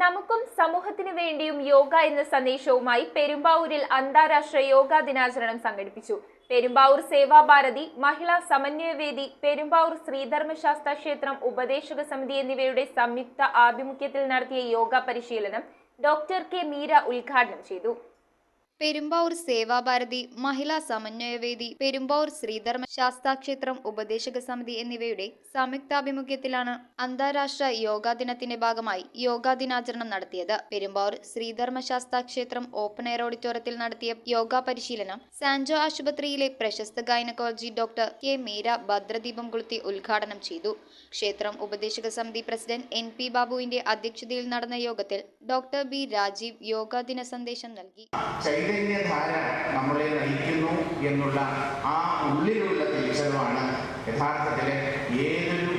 നമുക്കും സമൂഹത്തിനു വേണ്ടിയും യോഗ എന്ന സന്ദേശവുമായി പെരുമ്പാവൂരിൽ അന്താരാഷ്ട്ര യോഗാ ദിനാചരണം സംഘടിപ്പിച്ചു. പെരുമ്പാവൂർ സേവാഭാരതി, മഹിളാ സമന്വയവേദി, പെരുമ്പാവൂർ ശ്രീധർമ്മശാസ്താ ക്ഷേത്രം ഉപദേശക സമിതി എന്നിവയുടെ സംയുക്ത ആഭിമുഖ്യത്തിൽ നടത്തിയ യോഗ പരിശീലനം ഡോക്ടർ കെ മീര ഉദ്ഘാടനം ചെയ്തു. പെരുമ്പാവൂർ സേവാഭാരതി, മഹിളാ സമന്വയവേദി, പെരുമ്പാവൂർ ശ്രീധർമ്മ ശാസ്താക്ഷേത്രം ഉപദേശക സമിതി എന്നിവയുടെ സംയുക്താഭിമുഖ്യത്തിലാണ് അന്താരാഷ്ട്ര യോഗാ ദിനത്തിന്റെ ഭാഗമായി യോഗാ ദിനാചരണം നടത്തിയത്. പെരുമ്പാവൂർ ശ്രീധർമ്മ ശാസ്താക്ഷേത്രം ഓപ്പൺ എയർ ഓഡിറ്റോറിയത്തിൽ നടത്തിയ യോഗാ പരിശീലനം സാൻജോ ആശുപത്രിയിലെ പ്രശസ്ത ഗൈനക്കോളജി ഡോക്ടർ കെ മീര ഭദ്രദീപം കൊളുത്തി ഉദ്ഘാടനം ചെയ്തു. ക്ഷേത്രം ഉപദേശക സമിതി പ്രസിഡന്റ് NP ബാബുവിന്റെ അധ്യക്ഷതയിൽ നടന്ന യോഗത്തിൽ ഡോക്ടർ B രാജീവ് യോഗാ ദിന സന്ദേശം നൽകി. ചൈതന്യധാര നമ്മളെ നയിക്കുന്നു എന്നുള്ള ആ ഉള്ളിലുള്ള തിരിച്ചറിവാണ് യഥാർത്ഥത്തിൽ ഏതൊരു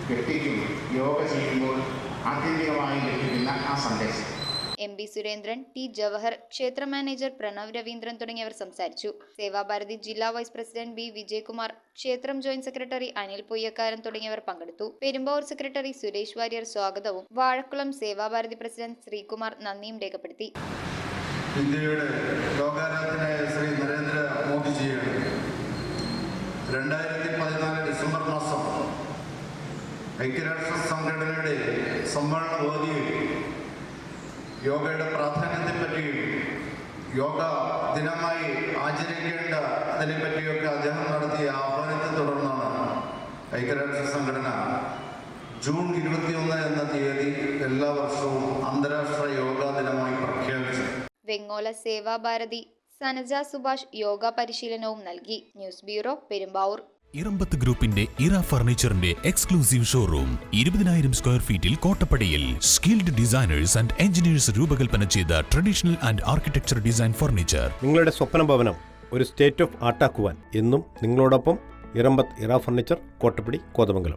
വ്യക്തിക്കും യോഗ ചെയ്യുമ്പോൾ ആത്യന്തികമായി ലഭിക്കുന്ന ആ സന്ദേശം. MP സുരേന്ദ്രൻ, T ജവഹർ, ക്ഷേത്ര മാനേജർ പ്രണവ് രവീന്ദ്രൻ തുടങ്ങിയവർ സംസാരിച്ചു. സേവാഭാരതി ജില്ലാ വൈസ് പ്രസിഡന്റ് B വിജയകുമാർ, ക്ഷേത്രം ജോയിന്റ് സെക്രട്ടറി അനിൽ പൊയ്യക്കാരൻ തുടങ്ങിയവർ പങ്കെടുത്തു. പെരുമ്പാവൂർ സെക്രട്ടറി സുരേഷ് വാര്യർ സ്വാഗതവും വാഴക്കുളം സേവാഭാരതി പ്രസിഡന്റ് ശ്രീകുമാർ നന്ദിയും രേഖപ്പെടുത്തി. ഇന്ത്യയുടെ ലോകാരാധനായ ശ്രീ നരേന്ദ്ര മോദിജിയാണ് 2014 ഡിസംബർ മാസം ഐക്യരാഷ്ട്ര സംഘടനയുടെ സമ്മേളന വേദിയിൽ യോഗയുടെ പ്രാധാന്യത്തെപ്പറ്റിയും യോഗ ദിനമായി ആചരിക്കേണ്ടതിനെ പറ്റിയൊക്കെ അദ്ദേഹം നടത്തിയ ആഹ്വാനത്തെ തുടർന്നാണ് ഐക്യരാഷ്ട്ര സംഘടന ജൂൺ 21 എന്ന തീയതി എല്ലാ വർഷവും അന്താരാഷ്ട്ര യോഗാ ദിനമായി പ്രഖ്യാപിച്ചത്. വെങ്ങോല സേവാഭാരതി സനജ സുഭാഷ് യോഗ പരിശീലനവും നൽകി. News bureau, Perumbavoor. ഇറമ്പത്ത് ഗ്രൂപ്പിന്റെ ഇറ ഫർണിച്ചറിന്റെ എക്സ്ക്ലൂസീവ് ഷോറൂം 20,000 സ്ക്വയർ ഫീറ്റിൽ കോട്ടപ്പടിയിൽ. സ്കിൽഡ് ഡിസൈനേഴ്സ് ആൻഡ് എഞ്ചിനീയേഴ്സ് രൂപകൽപ്പന ചെയ്ത traditional and architecture design furniture. നിങ്ങളുടെ സ്വപ്ന ഭവനം ഒരു സ്റ്റേറ്റ് ഓഫ് ആർട്ടാക്കുവാൻ എന്നും നിങ്ങളോടൊപ്പം ഇറമ്പത്ത് ഇറ ഫർണിച്ചർ, കോട്ടപ്പടി, കോതമംഗലം.